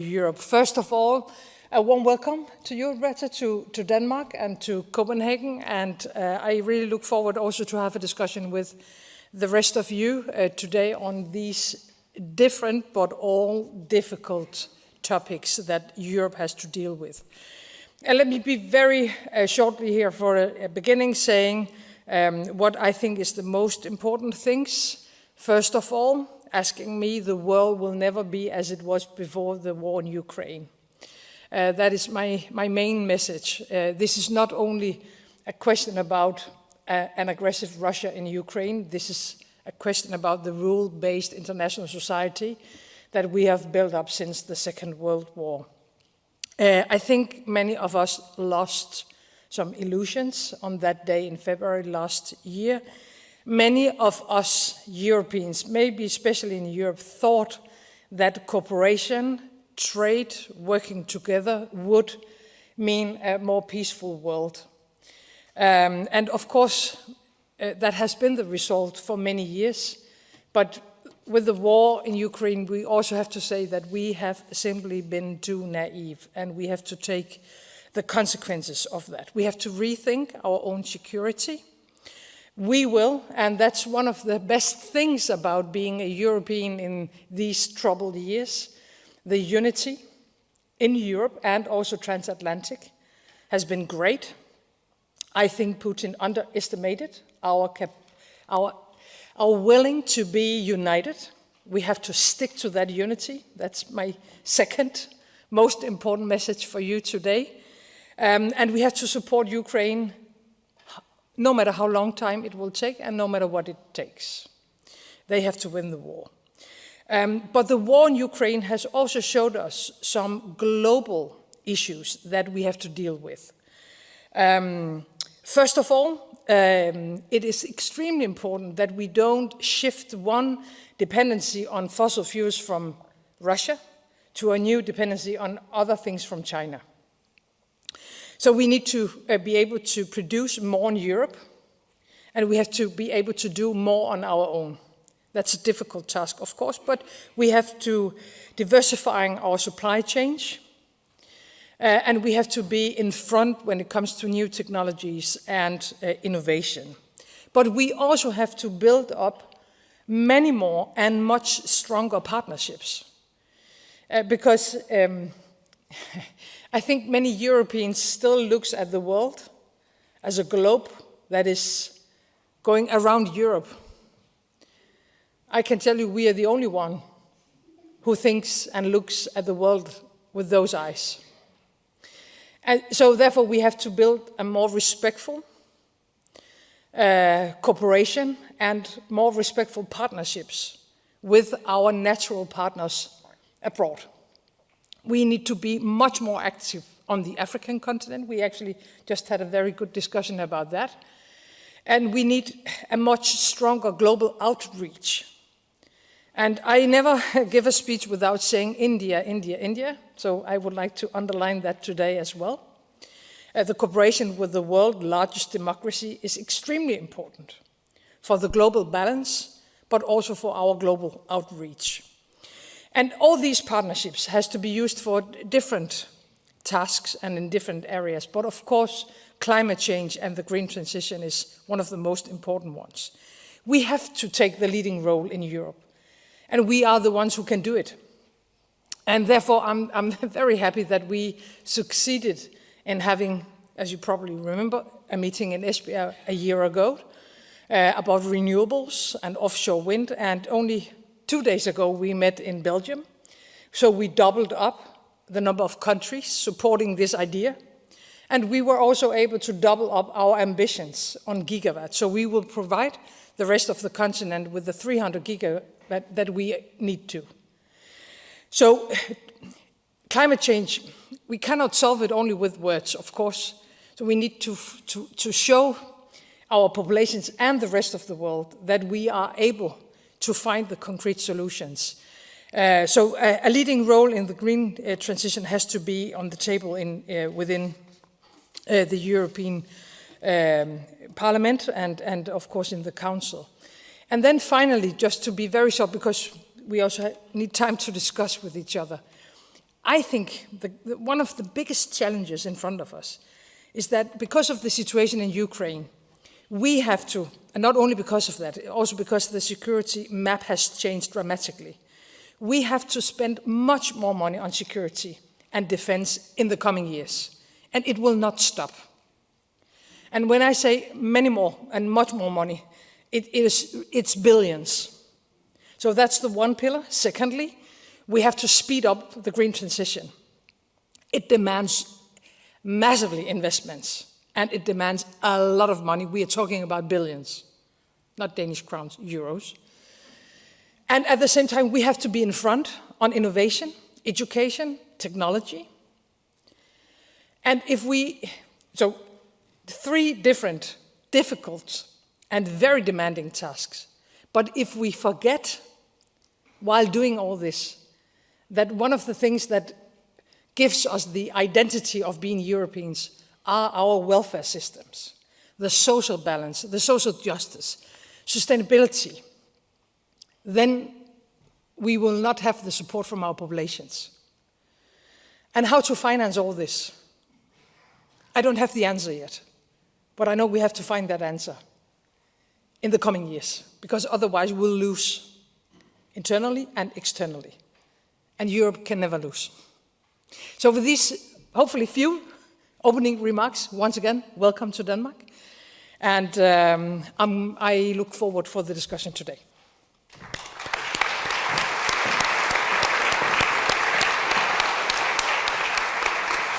Europe. First of all, a warm welcome to you, Roberta, to Denmark and to Copenhagen. And I really look forward also to have a discussion with the rest of you today on these different but all difficult topics that Europe has to deal with. And let me be very shortly here for a beginning saying what I think is the most important things. First of all, asking me, the world will never be as it was before the war in Ukraine. That is my main message. This is not only a question about an aggressive Russia in Ukraine. This is a question about the rule-based international society that we have built up since the Second World War. I think many of us lost some illusions on that day in February last year. Many of us Europeans, maybe especially in Europe, thought that cooperation, trade, working together would mean a more peaceful world. And of course, that has been the result for many years. But with the war in Ukraine, we also have to say that we have simply been too naive, and we have to take the consequences of that. We have to rethink our own security. We will, and that's one of the best things about being a European in these troubled years. The unity in Europe and also transatlantic has been great. I think Putin underestimated our willing to be united. We have to stick to that unity. That's my second most important message for you today. And we have to support Ukraine no matter how long time it will take and no matter what it takes. They have to win the war. But the war in Ukraine has also showed us some global issues that we have to deal with. First of all, it is extremely important that we don't shift one dependency on fossil fuels from Russia to a new dependency on other things from China. So we need to be able to produce more in Europe, and we have to be able to do more on our own. That's a difficult task, of course, but we have to diversifying our supply chain, and we have to be in front when it comes to new technologies and innovation. But we also have to build up many more and much stronger partnerships, because I think many Europeans still look at the world as a globe that is going around Europe. I can tell you we are the only one who thinks and looks at the world with those eyes. And so therefore we have to build a more respectful cooperation and more respectful partnerships with our natural partners abroad. We need to be much more active on the African continent. We actually just had a very good discussion about that. And we need a much stronger global outreach. And I never give a speech without saying India, India, India. So I would like to underline that today as well. The cooperation with the world's largest democracy is extremely important for the global balance, but also for our global outreach. And all these partnerships has to be used for different tasks and in different areas. But of course, climate change and the green transition is one of the most important ones. We have to take the leading role in Europe, and we are the ones who can do it. And therefore, I'm very happy that we succeeded in having, as you probably remember, a meeting in Esbjerg a year ago about renewables and offshore wind, and only 2 days ago, we met in Belgium. So we doubled up the number of countries supporting this idea. And we were also able to double up our ambitions on gigawatts. So we will provide the rest of the continent with the 300 gigawatt that we need to. So climate change, we cannot solve it only with words, of course. So we need to show our populations and the rest of the world that we are able to find the concrete solutions. So a leading role in the green transition has to be on the table within the European Parliament and of course in the Council. And then finally, just to be very short, because we also need time to discuss with each other, I think one of the biggest challenges in front of us is that because of the situation in Ukraine, we have to, and not only because of that, also because the security map has changed dramatically, we have to spend much more money on security and defense in the coming years, and it will not stop. And when I say many more and much more money, it's billions. So that's the one pillar. Secondly, we have to speed up the green transition. It demands massively investments, and it demands a lot of money. We are talking about billions, not Danish crowns, euros. And at the same time, we have to be in front on innovation, education, technology. And so 3 different, difficult, and very demanding tasks. But if we forget, while doing all this, that one of the things that gives us the identity of being Europeans are our welfare systems, the social balance, the social justice, sustainability, then we will not have the support from our populations. And how to finance all this? I don't have the answer yet, but I know we have to find that answer in the coming years, because otherwise we'll lose internally and externally. And Europe can never lose. So with these, hopefully few opening remarks, once again, welcome to Denmark. And I look forward for the discussion today.